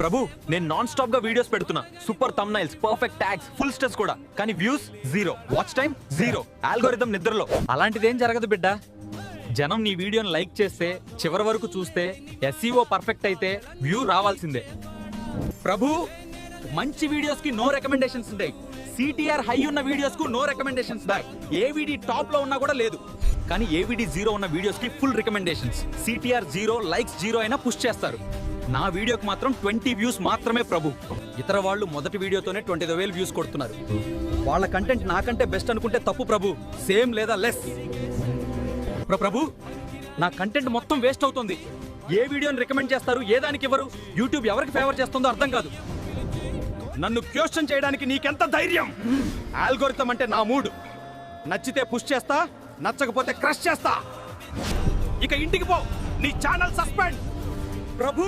ప్రభు నేను non stop గా videos పెడుతున్నా, super thumbnails, perfect tags, full steps కూడా, కానీ views zero, watch time zero, algorithm నిద్రలో. అలాంటిదేం జరగదు బిడ్డ. జనం నీ వీడియోని లైక్ చేస్తే, చివరి వరకు చూస్తే, ఎస్ఈఓ పర్ఫెక్ట్ అయితే వ్యూ రావాల్సిందే. ప్రభు మంచి వీడియోస్ కి నో రికమెండేషన్స్ ఉంటాయి, సిటిఆర్ హై ఉన్న వీడియోస్ కు నో రికమెండేషన్స్ బ్యాక్, ఏవిడి టాప్ లో ఉన్నా కూడా లేదు. కానీ ఏవిడి జీరో ఉన్న వీడియోస్ కి full recommendations, CTR zero, likes zero అయినా పుష్ చేస్తారు. నా వీడియోకి మాత్రం 20 వ్యూస్ మాత్రమే ప్రభు. ఇతర వాళ్ళు మొదటి వీడియోతోనే 20,000 వ్యూస్ కొడుతున్నారు. వాళ్ళ కంటెంట్ నాకంటే బెస్ట్ అనుకుంటే తప్పు ప్రభు. సేమ్ లేదా లెస్. ప్రభు నా కంటెంట్ మొత్తం వేస్ట్ అవుతుంది. ఏ వీడియోని రికమెండ్ చేస్తారు, ఏ దానికి ఇవ్వరు, యూట్యూబ్ ఎవరికి ఫేవర్ చేస్తుందో అర్థం కాదు. నన్ను క్వశ్చన్ చేయడానికి నీకెంత ధైర్యం? ఆల్గోరిథం అంటే నా మూడ్. నచ్చితే పుష్ చేస్తా, నచ్చకపోతే క్రష్ చేస్తా. ఇక ఇంటికి పో, నీ ఛానల్ సస్పెండ్. ప్రభు